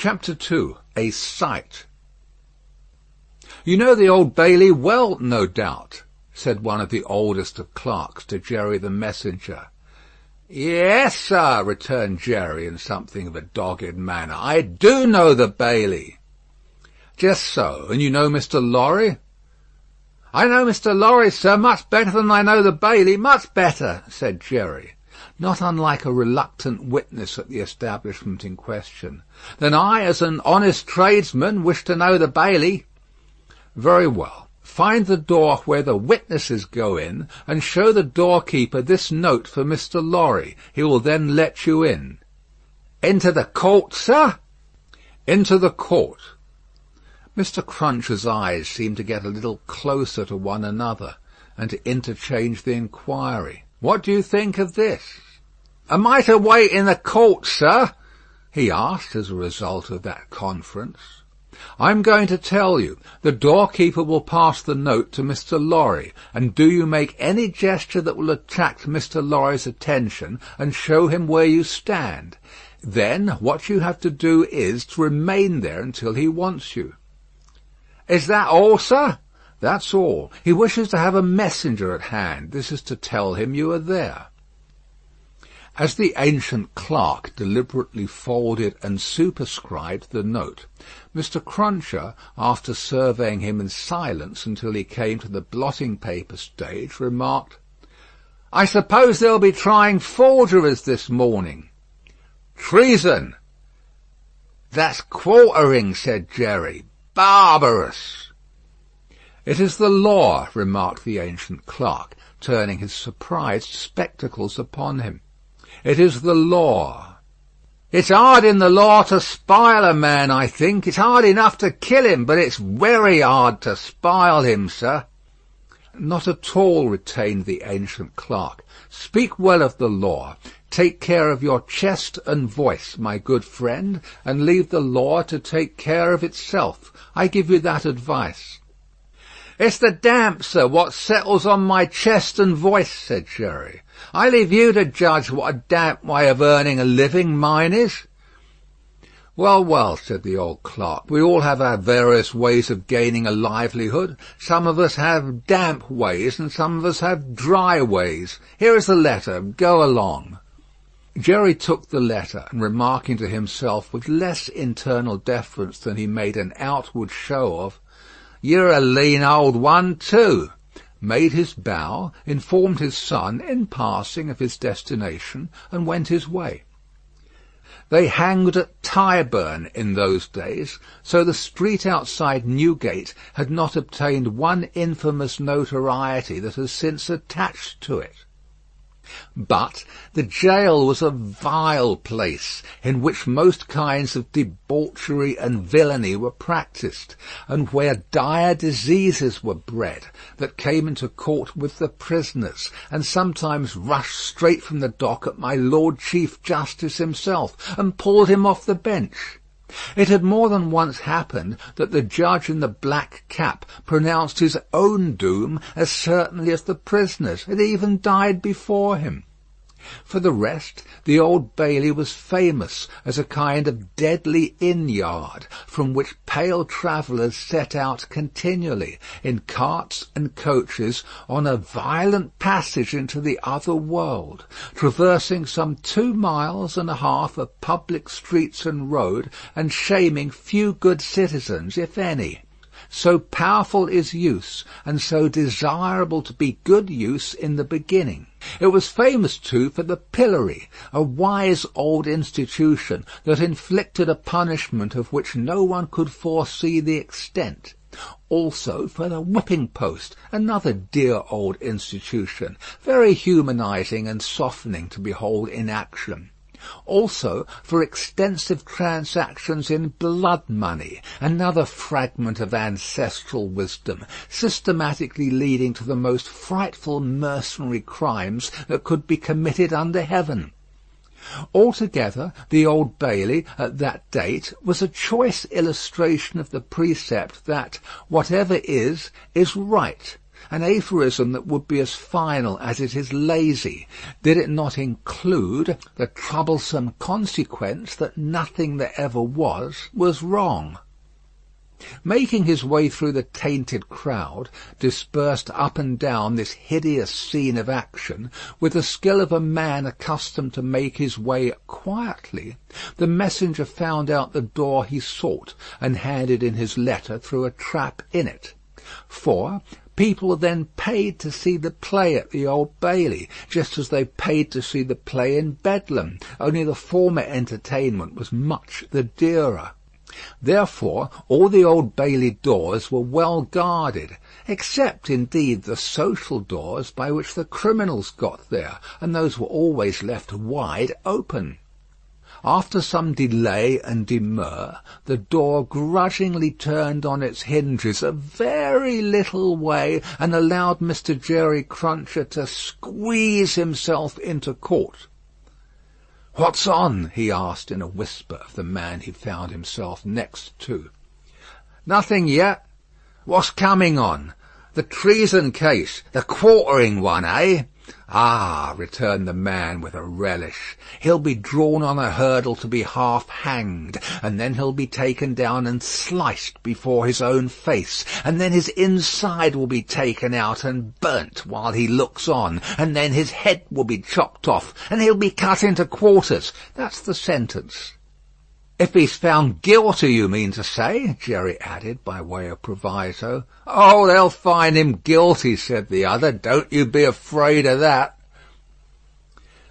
Chapter 2. A Sight. "You know the Old Bailey well, no doubt," said one of the oldest of clerks to Jerry the messenger. "Yes, sir," returned Jerry in something of a dogged manner. "I do know the Bailey." "Just so. And you know Mr. Lorry?" "I know Mr. Lorry, sir, much better than I know the Bailey, much better," said Jerry, not unlike a reluctant witness at the establishment in question. "Then I, as an honest tradesman, wish to know the Bailey." "Very well. Find the door where the witnesses go in, and show the doorkeeper this note for Mr. Lorry. He will then let you in." "Into the court, sir?" "Into the court." Mr. Cruncher's eyes seemed to get a little closer to one another, and to interchange the inquiry. "What do you think of this?" "Am I to wait in the court, sir?" he asked as a result of that conference. "I'm going to tell you. The doorkeeper will pass the note to Mr. Lorry, and do you make any gesture that will attract Mr. Lorry's attention, and show him where you stand. Then what you have to do is to remain there until he wants you." "Is that all, sir?" "That's all. He wishes to have a messenger at hand. This is to tell him you are there." As the ancient clerk deliberately folded and superscribed the note, Mr. Cruncher, after surveying him in silence until he came to the blotting paper stage, remarked, "I suppose they'll be trying forgeries this morning." "Treason." "That's quartering," said Jerry. "Barbarous." "It is the law," remarked the ancient clerk, turning his surprised spectacles upon him. "It is the law." "It's hard in the law to spile a man, I think. It's hard enough to kill him, but it's very hard to spile him, sir." "Not at all," retained the ancient clerk. "Speak well of the law. Take care of your chest and voice, my good friend, and leave the law to take care of itself. I give you that advice." "It's the damp, sir, what settles on my chest and voice," said Jerry. "I leave you to judge what a damp way of earning a living mine is." "Well, well," said the old clerk, "we all have our various ways of gaining a livelihood. Some of us have damp ways, and some of us have dry ways. Here is the letter. Go along." Jerry took the letter, and remarking to himself with less internal deference than he made an outward show of, "You're a lean old one, too," made his bow, informed his son, in passing, of his destination, and went his way. They hanged at Tyburn in those days, so the street outside Newgate had not obtained one infamous notoriety that has since attached to it. But the jail was a vile place, in which most kinds of debauchery and villainy were practised, and where dire diseases were bred, that came into court with the prisoners, and sometimes rushed straight from the dock at my Lord Chief Justice himself, and pulled him off the bench. It had more than once happened that the judge in the black cap pronounced his own doom as certainly as the prisoner's, and even died before him. For the rest, the Old Bailey was famous as a kind of deadly inn-yard, from which pale travellers set out continually, in carts and coaches, on a violent passage into the other world, traversing some 2 miles and a half of public streets and road, and shaming few good citizens, if any. So powerful is use, and so desirable to be good use in the beginning. It was famous, too, for the pillory, a wise old institution that inflicted a punishment of which no one could foresee the extent. Also for the whipping post, another dear old institution, very humanizing and softening to behold in action. Also for extensive transactions in blood money, another fragment of ancestral wisdom, systematically leading to the most frightful mercenary crimes that could be committed under heaven. Altogether, the Old Bailey, at that date, was a choice illustration of the precept that whatever is right, an aphorism that would be as final as it is lazy, did it not include the troublesome consequence that nothing that ever was wrong. Making his way through the tainted crowd, dispersed up and down this hideous scene of action, with the skill of a man accustomed to make his way quietly, the messenger found out the door he sought, and handed in his letter through a trap in it. For people then paid to see the play at the Old Bailey, just as they paid to see the play in Bedlam, only the former entertainment was much the dearer. Therefore all the Old Bailey doors were well guarded, except indeed the social doors by which the criminals got there, and those were always left wide open. After some delay and demur, the door grudgingly turned on its hinges a very little way, and allowed Mr. Jerry Cruncher to squeeze himself into court. "What's on?" he asked in a whisper of the man he found himself next to. "Nothing yet. What's coming on? The treason case, the quartering one, eh?" "Ah," returned the man with a relish, "he'll be drawn on a hurdle to be half hanged, and then he'll be taken down and sliced before his own face, and then his inside will be taken out and burnt while he looks on, and then his head will be chopped off, and he'll be cut into quarters. That's the sentence." "If he's found guilty, you mean to say?" Jerry added, by way of proviso. "Oh, they'll find him guilty," said the other. "Don't you be afraid of that."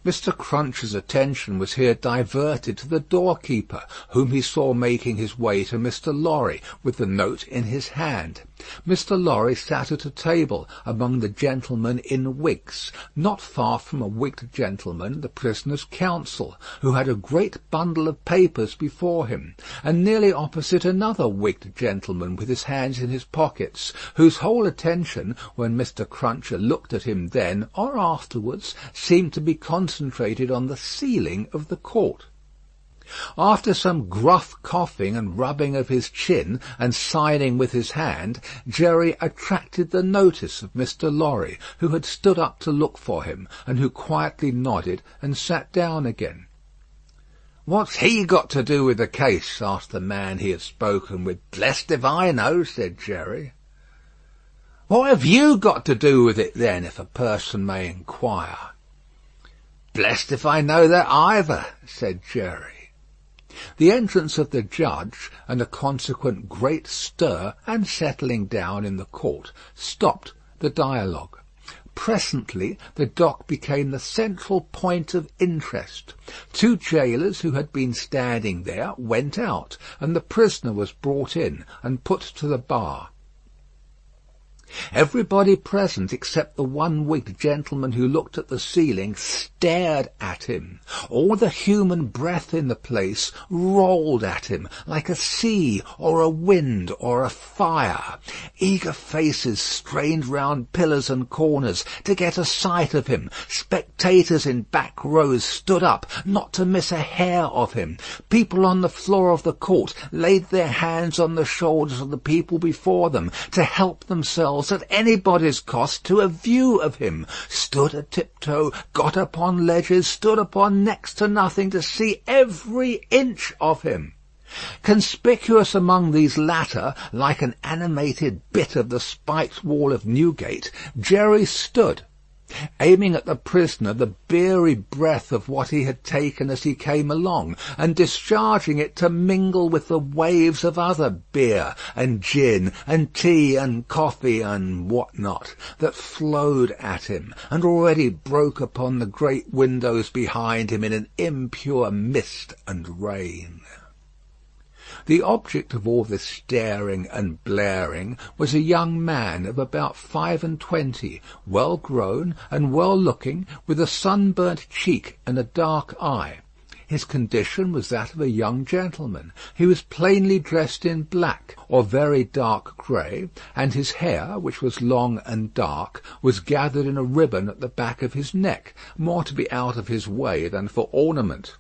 Mr. Cruncher's attention was here diverted to the doorkeeper, whom he saw making his way to Mr. Lorry, with the note in his hand. Mr. Lorry sat at a table among the gentlemen in wigs, not far from a wigged gentleman, the prisoner's counsel, who had a great bundle of papers before him, and nearly opposite another wigged gentleman with his hands in his pockets, whose whole attention, when Mr. Cruncher looked at him then or afterwards, seemed to be concentrated on the ceiling of the court. After some gruff coughing and rubbing of his chin and signing with his hand, Jerry attracted the notice of Mr. Lorry, who had stood up to look for him, and who quietly nodded and sat down again. "What's he got to do with the case?" asked the man he had spoken with. "Blest if I know," said Jerry. "What have you got to do with it, then, if a person may inquire?" "Blest if I know that either," said Jerry. The entrance of the judge, and a consequent great stir and settling down in the court, stopped the dialogue. Presently the dock became the central point of interest. Two jailers who had been standing there went out, and the prisoner was brought in and put to the bar. Everybody present, except the one wigged gentleman who looked at the ceiling, stared at him. All the human breath in the place rolled at him, like a sea or a wind or a fire. Eager faces strained round pillars and corners to get a sight of him. Spectators in back rows stood up, not to miss a hair of him. People on the floor of the court laid their hands on the shoulders of the people before them, to help themselves at anybody's cost to a view of him, stood a tiptoe, got upon ledges, stood upon next to nothing to see every inch of him. Conspicuous among these latter, like an animated bit of the spiked wall of Newgate, Jerry stood, aiming at the prisoner the beery breath of what he had taken as he came along, and discharging it to mingle with the waves of other beer and gin and tea and coffee and what not, that flowed at him, and already broke upon the great windows behind him in an impure mist and rain. The object of all this staring and blaring was a young man of about 25, well grown and well looking, with a sunburnt cheek and a dark eye. His condition was that of a young gentleman. He was plainly dressed in black, or very dark grey, and his hair, which was long and dark, was gathered in a ribbon at the back of his neck, more to be out of his way than for ornament.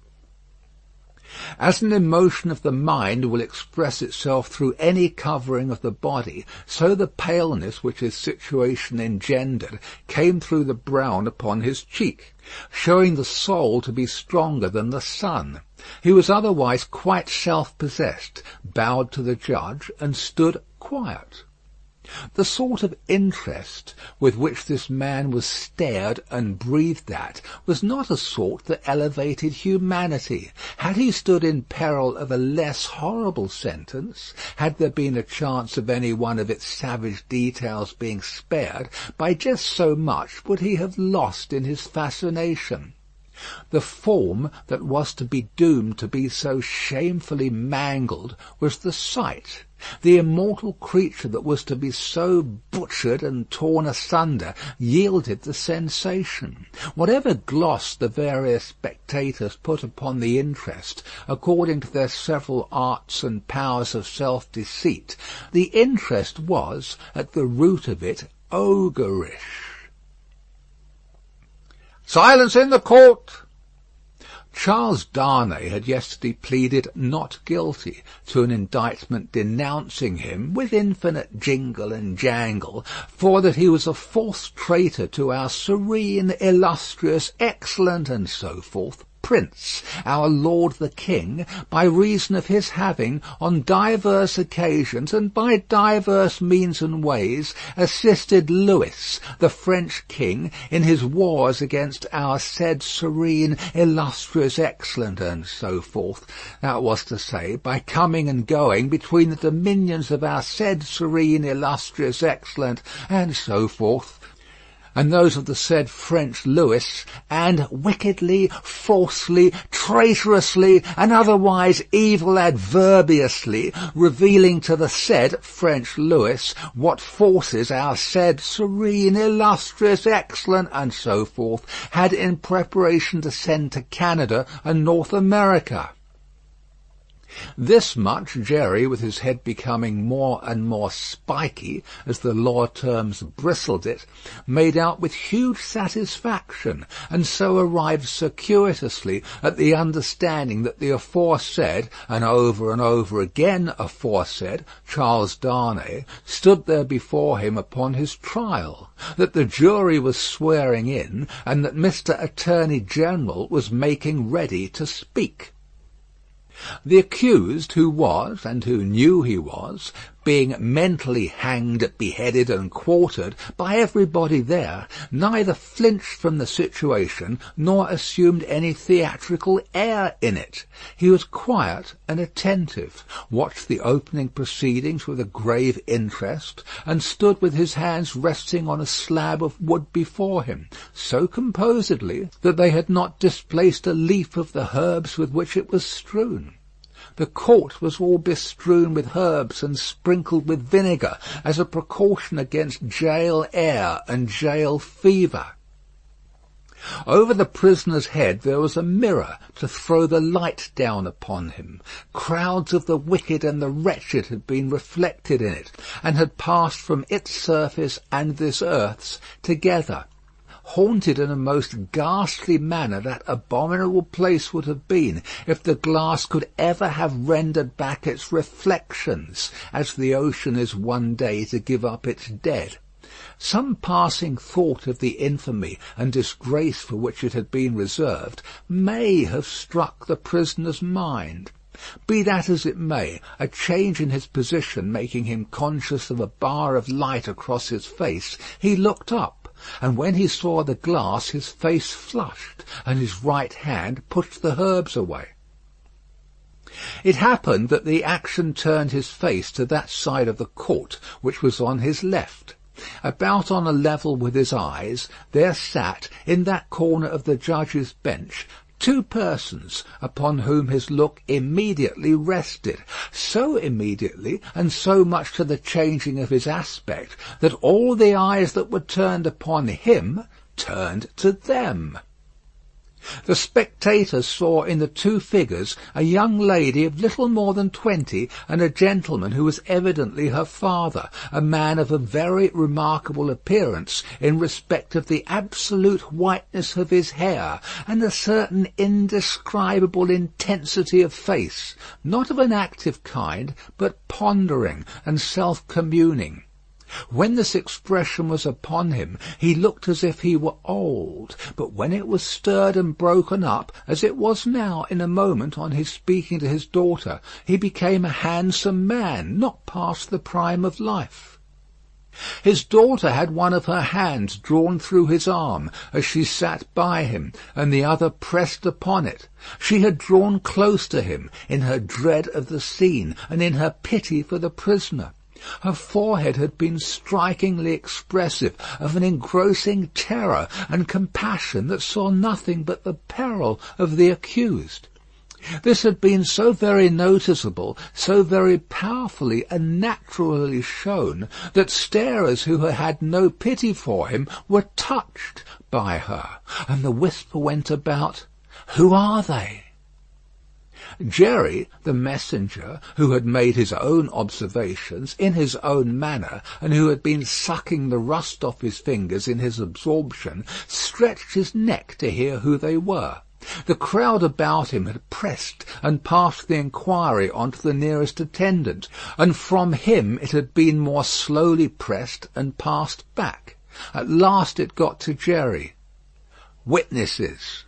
As an emotion of the mind will express itself through any covering of the body, so the paleness which his situation engendered came through the brown upon his cheek, showing the soul to be stronger than the sun. He was otherwise quite self-possessed, bowed to the judge, and stood quiet. The sort of interest with which this man was stared and breathed at was not a sort that elevated humanity. Had he stood in peril of a less horrible sentence, had there been a chance of any one of its savage details being spared, by just so much would he have lost in his fascination. The form that was to be doomed to be so shamefully mangled was the sight. The immortal creature that was to be so butchered and torn asunder yielded the sensation. Whatever gloss the various spectators put upon the interest, according to their several arts and powers of self-deceit, the interest was, at the root of it, ogreish. "Silence in the court!" Charles Darnay had yesterday pleaded not guilty to an indictment denouncing him, with infinite jingle and jangle, for that he was a false traitor to our serene, illustrious, excellent, and so forth, Prince, our Lord the King, by reason of his having, on divers occasions and by divers means and ways, assisted Louis, the French King, in his wars against our said serene, illustrious, excellent, and so forth. That was to say, by coming and going between the dominions of our said serene, illustrious, excellent, and so forth, and those of the said French Louis, and wickedly, falsely, traitorously, and otherwise evil adverbiously revealing to the said French Louis what forces our said serene, illustrious, excellent, and so forth had in preparation to send to Canada and North America. This much Jerry, with his head becoming more and more spiky, as the law terms bristled it, made out with huge satisfaction, and so arrived circuitously at the understanding that the aforesaid, and over again aforesaid, Charles Darnay, stood there before him upon his trial, that the jury was swearing in, and that Mr. Attorney General was making ready to speak. The accused, who was, and who knew he was, being mentally hanged, beheaded, and quartered by everybody there, neither flinched from the situation nor assumed any theatrical air in it. He was quiet and attentive, watched the opening proceedings with a grave interest, and stood with his hands resting on a slab of wood before him, so composedly that they had not displaced a leaf of the herbs with which it was strewn. The court was all bestrewn with herbs and sprinkled with vinegar, as a precaution against jail air and jail fever. Over the prisoner's head there was a mirror to throw the light down upon him. Crowds of the wicked and the wretched had been reflected in it, and had passed from its surface and this earth's together. Haunted in a most ghastly manner that abominable place would have been, if the glass could ever have rendered back its reflections, as the ocean is one day to give up its dead. Some passing thought of the infamy and disgrace for which it had been reserved may have struck the prisoner's mind. Be that as it may, a change in his position making him conscious of a bar of light across his face, he looked up, and when he saw the glass his face flushed, and his right hand pushed the herbs away. It happened that the action turned his face to that side of the court which was on his left. About on a level with his eyes there sat, in that corner of the judge's bench, two persons upon whom his look immediately rested, so immediately and so much to the changing of his aspect that all the eyes that were turned upon him turned to them. The spectators saw in the two figures a young lady of little more than 20 and a gentleman who was evidently her father, a man of a very remarkable appearance in respect of the absolute whiteness of his hair and a certain indescribable intensity of face, not of an active kind, but pondering and self-communing. When this expression was upon him, he looked as if he were old, but when it was stirred and broken up, as it was now in a moment on his speaking to his daughter, he became a handsome man, not past the prime of life. His daughter had one of her hands drawn through his arm as she sat by him, and the other pressed upon it. She had drawn close to him in her dread of the scene and in her pity for the prisoner. Her forehead had been strikingly expressive of an engrossing terror and compassion that saw nothing but the peril of the accused. This had been so very noticeable, so very powerfully and naturally shown, that starers who had had no pity for him were touched by her, and the whisper went about, "Who are they?" Jerry, the messenger, who had made his own observations in his own manner, and who had been sucking the rust off his fingers in his absorption, stretched his neck to hear who they were. The crowd about him had pressed and passed the inquiry on to the nearest attendant, and from him it had been more slowly pressed and passed back. At last it got to Jerry. "Witnesses."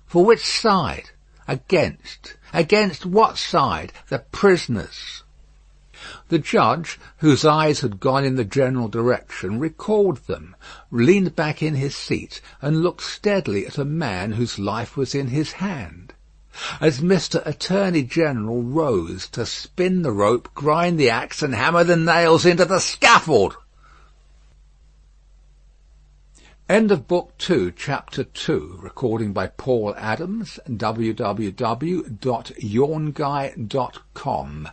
"For which side?" "Against." "Against what side?" "The prisoners." The judge, whose eyes had gone in the general direction, recalled them, leaned back in his seat, and looked steadily at a man whose life was in his hand. As Mr. Attorney General rose to spin the rope, grind the axe, and hammer the nails into the scaffold. End of Book 2, Chapter 2. Recording by Paul Adams, www.yawnguy.com.